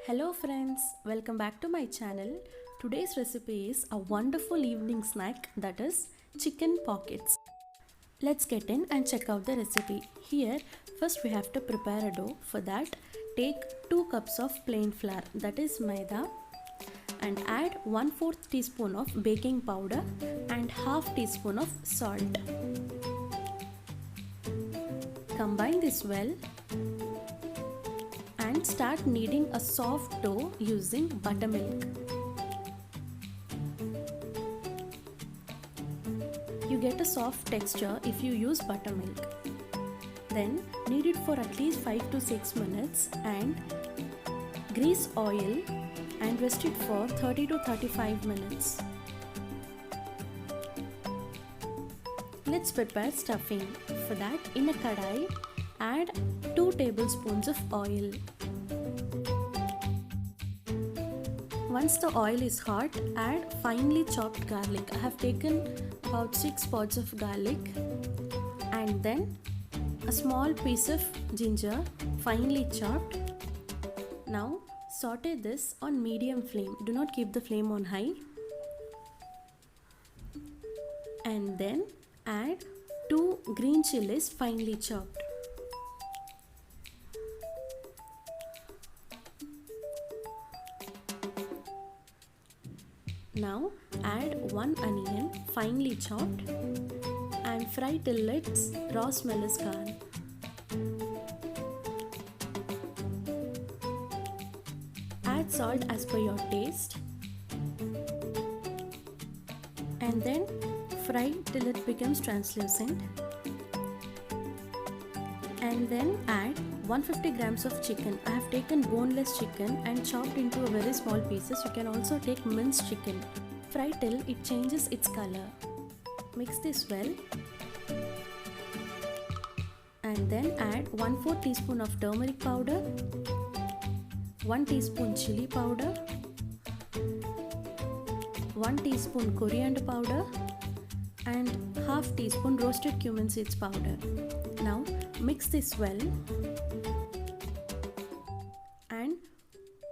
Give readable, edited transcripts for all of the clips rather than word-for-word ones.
Hello friends, welcome back to my channel. Today's recipe is a wonderful evening snack, that is chicken pockets. Let's get in and check out the recipe. Here first we have to prepare a dough. For that take 2 cups of plain flour, that is maida, and add 1/4 teaspoon of baking powder and half teaspoon of salt. Combine this well and start kneading a soft dough using buttermilk. You get a soft texture if you use buttermilk. Then knead it for at least 5 to 6 minutes and grease oil and rest it for 30 to 35 minutes. Let's prepare stuffing. For that, in a kadai, add 2 tablespoons of oil. Once the oil is hot, add finely chopped garlic. I have taken about 6 pods of garlic, and then a small piece of ginger, finely chopped. Now saute this on medium flame. Do not keep the flame on high. And then add 2 green chilies, finely chopped. Now add 1 onion, finely chopped, and fry till its raw smell is gone. Add salt as per your taste, and then fry till it becomes translucent. And then add 150 grams of chicken. I have taken boneless chicken and chopped into very small pieces. You can also take minced chicken. Fry till it changes its color. Mix this well. And then add 1/4 teaspoon of turmeric powder, 1 teaspoon chili powder, 1 teaspoon coriander powder, and half teaspoon roasted cumin seeds powder. Now mix this well and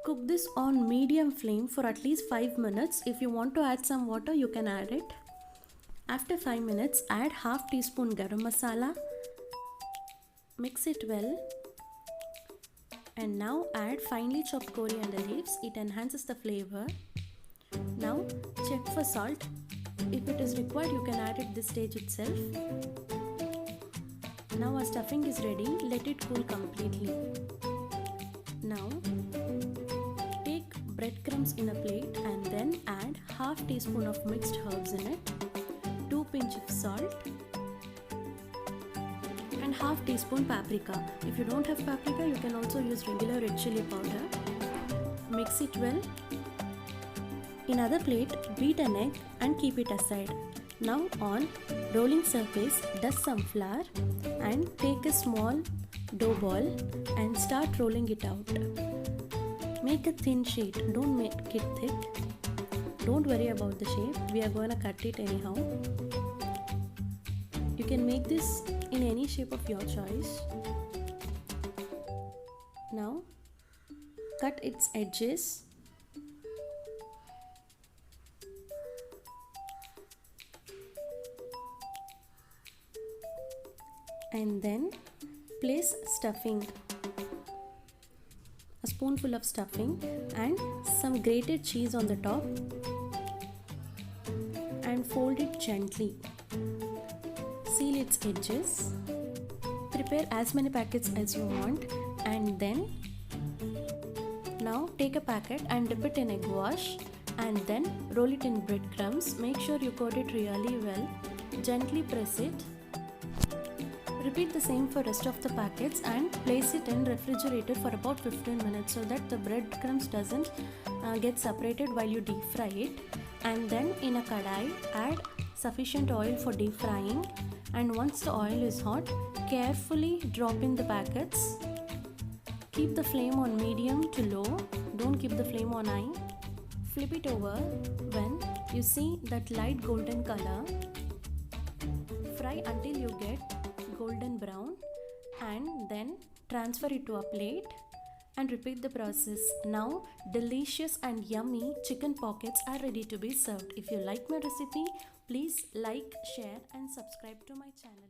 cook this on medium flame for at least 5 minutes. If you want to add some water, you can add it. After 5 minutes, add half teaspoon garam masala. Mix it well, and now add finely chopped coriander leaves. It enhances the flavor. Now check for salt. If it is required, you can add it this stage itself. Now our stuffing is ready. Let it cool completely. Now take breadcrumbs in a plate and then add half teaspoon of mixed herbs in it, 2 pinch of salt, and half teaspoon paprika. If you don't have paprika, you can also use regular red chili powder. Mix it well. In other plate, beat an egg and keep it aside. Now on rolling surface, dust some flour and take a small dough ball and start rolling it out. Make a thin sheet, don't make it thick. Don't worry about the shape, we are going to cut it anyhow. You can make this in any shape of your choice. Now cut its edges. And then place stuffing, a spoonful of stuffing and some grated cheese on the top, and fold it gently. Seal its edges. Prepare as many packets as you want, and then now take a packet and dip it in egg wash and then roll it in breadcrumbs. Make sure you coat it really well. Gently press it. Repeat the same for rest of the packets and place it in refrigerator for about 15 minutes so that the breadcrumbs doesn't get separated while you deep fry it. And then in a kadai, add sufficient oil for deep frying, and once the oil is hot, carefully drop in the packets. Keep the flame on medium to low. Don't keep the flame on high. Flip it over when you see that light golden color. Fry until you get golden brown, and then transfer it to a plate and repeat the process. Now, delicious and yummy chicken pockets are ready to be served. If you like my recipe, please like, share and subscribe to my channel.